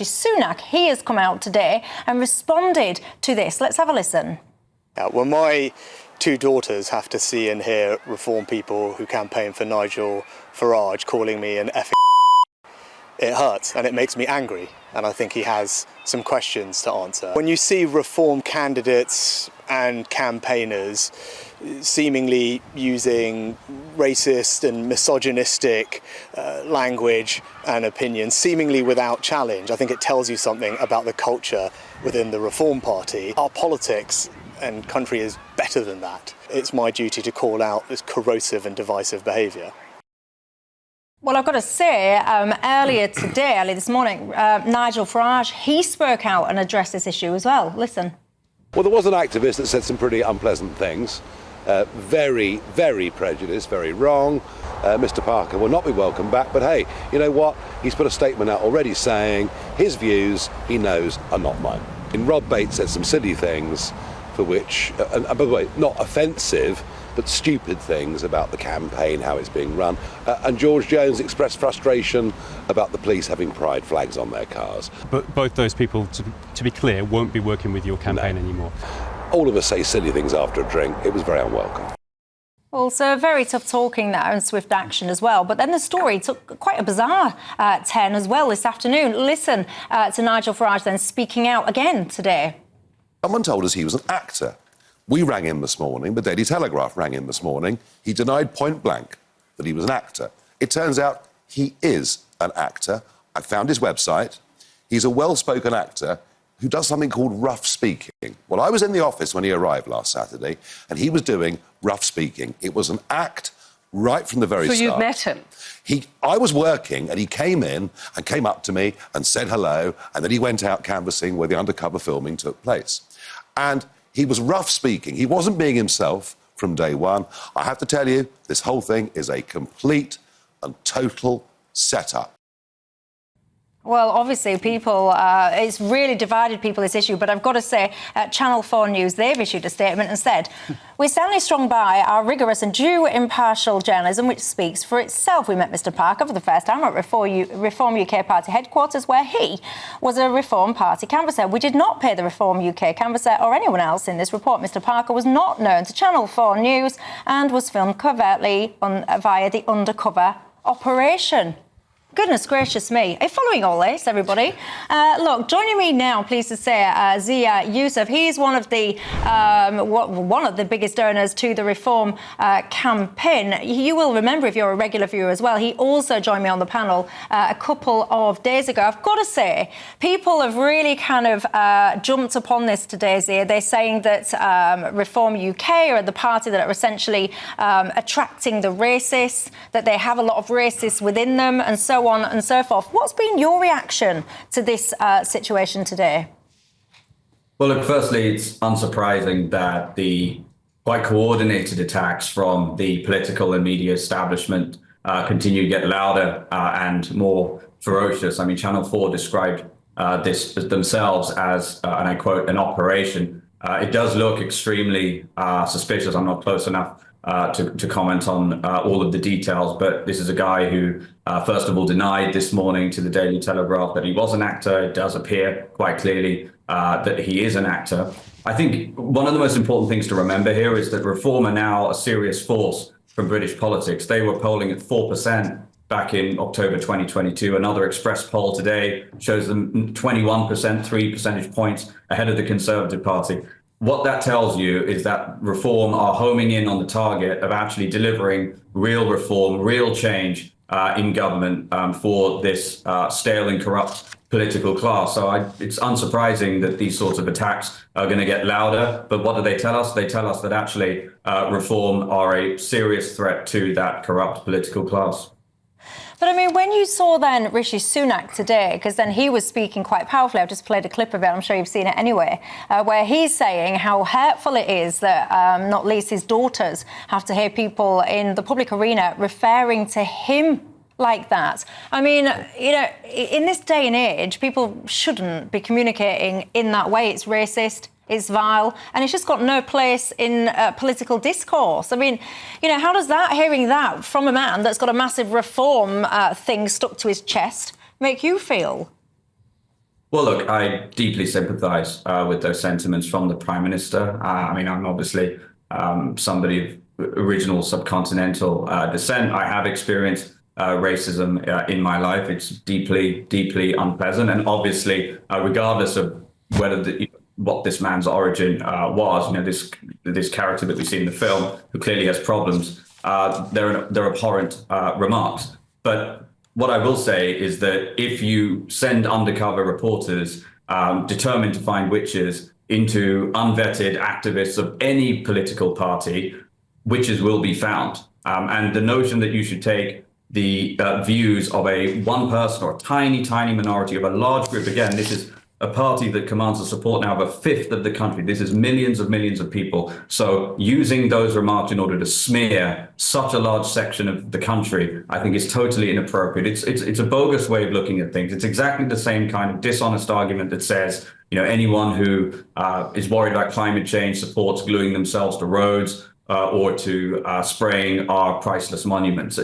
Rishi Sunak. He has come out today and responded to this. Let's have a listen. Well, my two daughters have to see and hear Reform people who campaign for Nigel Farage calling me an effing. It hurts and it makes me angry, and I think he has some questions to answer. When you see Reform candidates and campaigners seemingly using racist and misogynistic language and opinions, seemingly without challenge, I think it tells you something about the culture within the Reform Party. Our politics and country is better than that. It's my duty to call out this corrosive and divisive behaviour. Well, I've got to say, early this morning, Nigel Farage, he spoke out and addressed this issue as well. Listen. Well, there was an activist that said some pretty unpleasant things. Very, very prejudiced, very wrong. Mr. Parker will not be welcome back. But hey, you know what? He's put a statement out already saying his views, he knows, are not mine. And Rob Bates said some silly things for which, and by the way, not offensive, but stupid things about the campaign, how it's being run. And George Jones expressed frustration about the police having pride flags on their cars. But both those people, to be clear, won't be working with your campaign anymore. All of us say silly things after a drink. It was very unwelcome. Also, very tough talking there and swift action as well. But then the story took quite a bizarre turn as well this afternoon. Listen to Nigel Farage then speaking out again today. Someone told us he was an actor. We rang him this morning, the Daily Telegraph rang him this morning. He denied point blank that he was an actor. It turns out he is an actor. I found his website. He's a well-spoken actor who does something called rough speaking. Well, I was in the office when he arrived last Saturday, and he was doing rough speaking. It was an act right from the very start. So you've met him? I was working, and he came in and came up to me and said hello, and then he went out canvassing where the undercover filming took place. And he was rough speaking. He wasn't being himself from day one. I have to tell you, this whole thing is a complete and total setup. Well, obviously, it's really divided people, this issue. But I've got to say, Channel 4 News, they've issued a statement and said, "We stand strong by our rigorous and due impartial journalism, which speaks for itself. We met Mr. Parker for the first time at Reform UK Party headquarters, where he was a Reform Party canvasser. We did not pay the Reform UK canvasser or anyone else in this report. Mr. Parker was not known to Channel 4 News and was filmed covertly via the undercover operation." Goodness gracious me. Are you following all this, everybody? Look, joining me now, pleased to say, Zia Yusuf. He's one of the biggest donors to the Reform campaign. You will remember, if you're a regular viewer as well, he also joined me on the panel a couple of days ago. I've got to say, people have really kind of jumped upon this today, Zia. They're saying that Reform UK are the party that are essentially attracting the racists, that they have a lot of racists within them, and so on and so forth. What's been your reaction to this situation today? Well, look, firstly, it's unsurprising that the quite coordinated attacks from the political and media establishment continue to get louder and more ferocious. I mean, Channel 4 described this themselves as, and I quote, an operation. It does look extremely suspicious. I'm not close enough to comment on all of the details, but this is a guy who, first of all, denied this morning to the Daily Telegraph that he was an actor. It does appear quite clearly that he is an actor. I think one of the most important things to remember here is that Reform are now a serious force from British politics. They were polling at 4% back in October 2022. Another Express poll today shows them 21%, 3 percentage points ahead of the Conservative Party. What that tells you is that Reform are homing in on the target of actually delivering real reform, real change in government for this stale and corrupt political class. So it's unsurprising that these sorts of attacks are going to get louder. But what do they tell us? They tell us that actually Reform are a serious threat to that corrupt political class. But I mean, when you saw then Rishi Sunak today, because then he was speaking quite powerfully, I've just played a clip of it, I'm sure you've seen it anyway, where he's saying how hurtful it is that not least his daughters have to hear people in the public arena referring to him like that. I mean, you know, in this day and age, people shouldn't be communicating in that way. It's racist. It's vile, and it's just got no place in political discourse. I mean, you know, how does that, hearing that from a man that's got a massive reform thing stuck to his chest, make you feel? Well, look, I deeply sympathise with those sentiments from the Prime Minister. I mean, I'm obviously somebody of original subcontinental descent. I have experienced racism in my life. It's deeply, deeply unpleasant. And obviously, regardless of whether what this man's origin was, this character that we see in the film, who clearly has problems, they're abhorrent remarks. But what I will say is that if you send undercover reporters determined to find witches into unvetted activists of any political party, witches will be found. And the notion that you should take the views of a one person or a tiny, tiny minority of a large group, again, this is a party that commands the support now of a fifth of the country. This is millions of people. So using those remarks in order to smear such a large section of the country, I think is totally inappropriate. It's a bogus way of looking at things. It's exactly the same kind of dishonest argument that says, anyone who is worried about climate change supports gluing themselves to roads or to spraying our priceless monuments.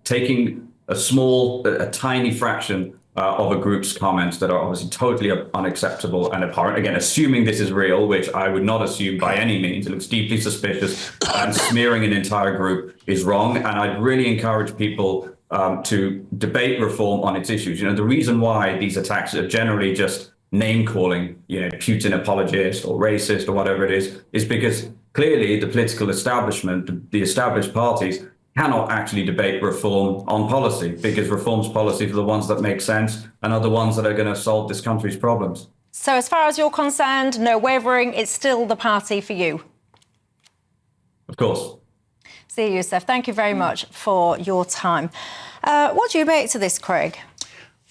Taking a tiny fraction of a group's comments that are obviously totally unacceptable and abhorrent. Again, assuming this is real, which I would not assume by any means. It looks deeply suspicious, and smearing an entire group is wrong. And I'd really encourage people to debate reform on its issues. The reason why these attacks are generally just name-calling, Putin apologist or racist or whatever it is because clearly the political establishment, the established parties, cannot actually debate reform on policy, because reform's policies are the ones that make sense and are the ones that are going to solve this country's problems. So as far as you're concerned, no wavering, it's still the party for you? Of course. Zia Yusuf, thank you very much for your time. What do you make to this, Craig?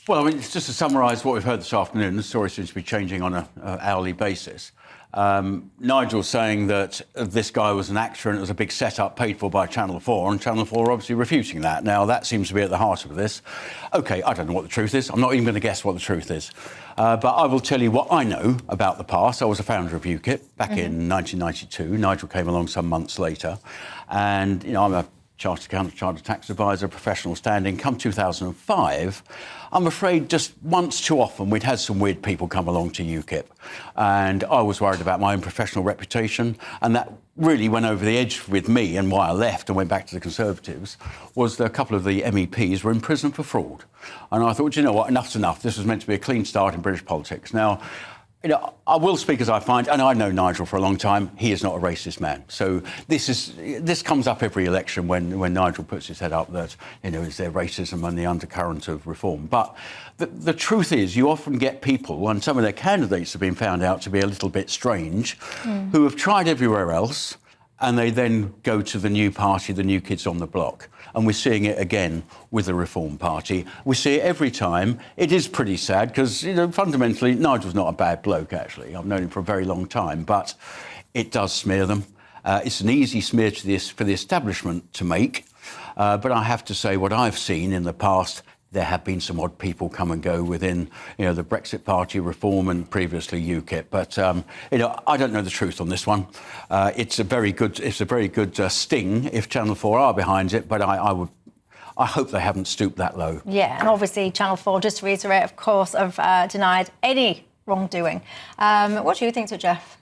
Well, I mean, just to summarise what we've heard this afternoon, the story seems to be changing on an hourly basis. Nigel saying that this guy was an actor and it was a big setup paid for by Channel 4, and Channel 4 obviously refuting that. Now, that seems to be at the heart of this. OK, I don't know what the truth is. I'm not even going to guess what the truth is. But I will tell you what I know about the past. I was a founder of UKIP back in 1992. Nigel came along some months later. And, I'm a chartered accountant, chartered tax advisor, professional standing. Come 2005, I'm afraid just once too often we'd had some weird people come along to UKIP, and I was worried about my own professional reputation, and that really went over the edge with me, and why I left and went back to the Conservatives was that a couple of the MEPs were in prison for fraud. And I thought, you know what, enough's enough. This was meant to be a clean start in British politics. Now, I will speak as I find, and I know Nigel for a long time. He is not a racist man. So this comes up every election when Nigel puts his head up that, is there racism and the undercurrent of reform? But the truth is, you often get people, and some of their candidates have been found out to be a little bit strange, who have tried everywhere else, and they then go to the new party, the new kids on the block. And we're seeing it again with the Reform Party. We see it every time. It is pretty sad because, fundamentally, Nigel's not a bad bloke, actually. I've known him for a very long time, but it does smear them. It's an easy smear for the establishment to make. But I have to say, what I've seen in the past, there have been some odd people come and go within, the Brexit Party, Reform, and previously UKIP. But I don't know the truth on this one. It's a very good sting if Channel 4 are behind it. But I hope they haven't stooped that low. Yeah, and obviously Channel 4, just to reiterate, of course, have denied any wrongdoing. What do you think, Jeff?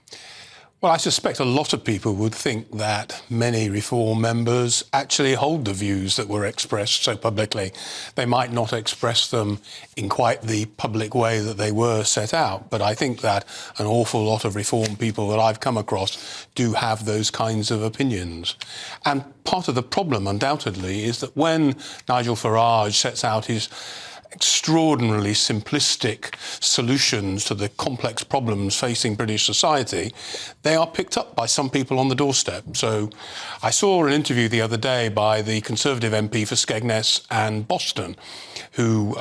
Well, I suspect a lot of people would think that many Reform members actually hold the views that were expressed so publicly. They might not express them in quite the public way that they were set out, but I think that an awful lot of Reform people that I've come across do have those kinds of opinions. And part of the problem, undoubtedly, is that when Nigel Farage sets out his extraordinarily simplistic solutions to the complex problems facing British society, they are picked up by some people on the doorstep. So I saw an interview the other day by the Conservative MP for Skegness and Boston, who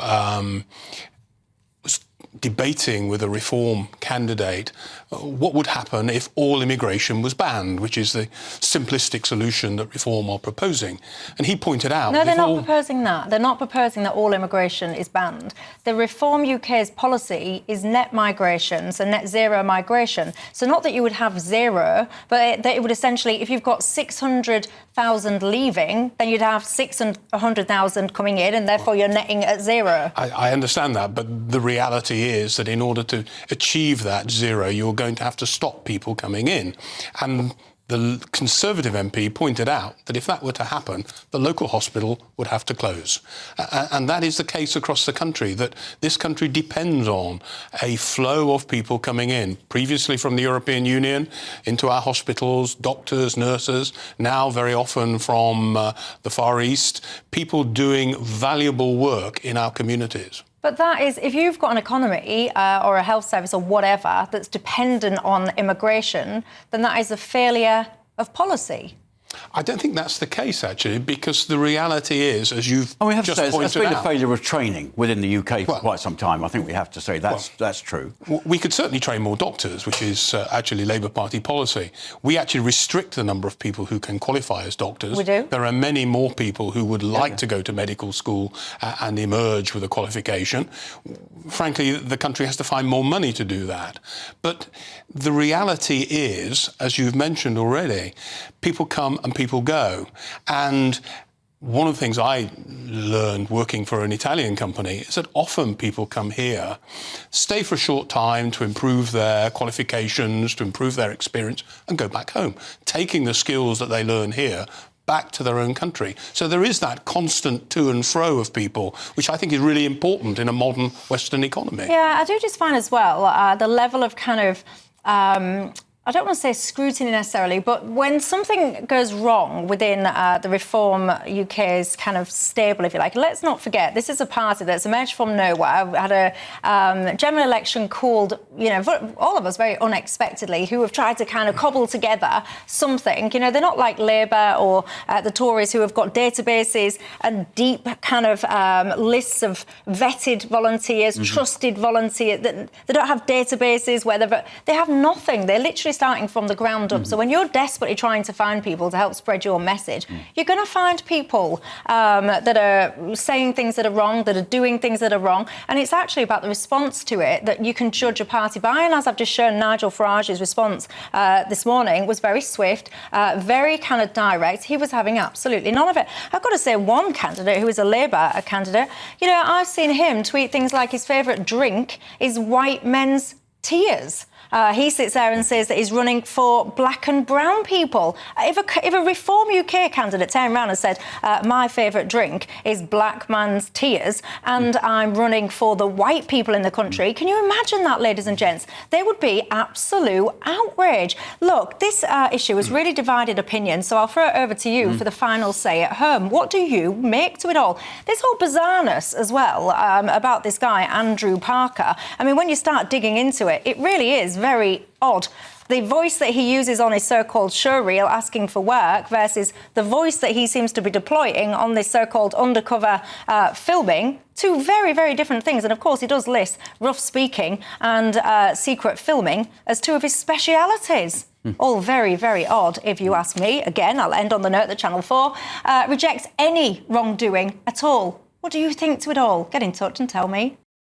was debating with a Reform candidate what would happen if all immigration was banned, which is the simplistic solution that Reform are proposing. And he pointed out... No, they're not proposing that. They're not proposing that all immigration is banned. The Reform UK's policy is net migration, so net zero migration. So not that you would have zero, but that it would essentially, if you've got 600,000 leaving, then you'd have 600,000 coming in, and therefore you're netting at zero. I understand that, but the reality is that in order to achieve that zero, you're going to have to stop people coming in. And the Conservative MP pointed out that if that were to happen, the local hospital would have to close. And that is the case across the country, that this country depends on a flow of people coming in, previously from the European Union into our hospitals, doctors, nurses, now very often from the Far East, people doing valuable work in our communities. But that is, if you've got an economy or a health service or whatever that's dependent on immigration, then that is a failure of policy. I don't think that's the case, actually, because the reality is, as you've we have just to say, pointed it's been out, a failure of training within the UK for quite some time. I think we have to say that's true. We could certainly train more doctors, which is actually Labour Party policy. We actually restrict the number of people who can qualify as doctors. We do. There are many more people who would like to go to medical school and emerge with a qualification. Frankly, the country has to find more money to do that. But the reality is, as you've mentioned already, people come and people go. And one of the things I learned working for an Italian company is that often people come here, stay for a short time to improve their qualifications, to improve their experience, and go back home, taking the skills that they learn here back to their own country. So there is that constant to and fro of people, which I think is really important in a modern Western economy. Yeah, I do just find as well the level of kind of I don't want to say scrutiny necessarily, but when something goes wrong within the Reform UK's kind of stable, if you like, let's not forget, this is a party that's emerged from nowhere. We had a general election called, you know, for all of us very unexpectedly, who have tried to kind of cobble together something. You know, they're not like Labour or the Tories, who have got databases and deep kind of lists of vetted volunteers, trusted volunteers. They don't have databases where they have nothing. They're literally starting from the ground up. So when you're desperately trying to find people to help spread your message, you're going to find people that are saying things that are wrong, that are doing things that are wrong. And it's actually about the response to it that you can judge a party by. And as I've just shown, Nigel Farage's response this morning was very swift, very kind of direct. He was having absolutely none of it. I've got to say, one candidate who is a Labour candidate, you know, I've seen him tweet things like his favourite drink is white men's tears. He sits there and says that he's running for black and brown people. If a Reform UK candidate turned around and said, my favourite drink is black man's tears and I'm running for the white people in the country, can you imagine that, ladies and gents? There would be absolute outrage. Look, this issue has really divided opinion, so I'll throw it over to you for the final say at home. What do you make to it all? This whole bizarreness as well about this guy, Andrew Parker. I mean, when you start digging into it, it really is very odd. The voice that he uses on his so-called showreel asking for work versus the voice that he seems to be deploying on this so-called undercover filming, two very, very different things. And of course, he does list rough speaking and secret filming as two of his specialities. All very, very odd, if you ask me. Again, I'll end on the note that Channel 4 rejects any wrongdoing at all. What do you think to it all? Get in touch and tell me.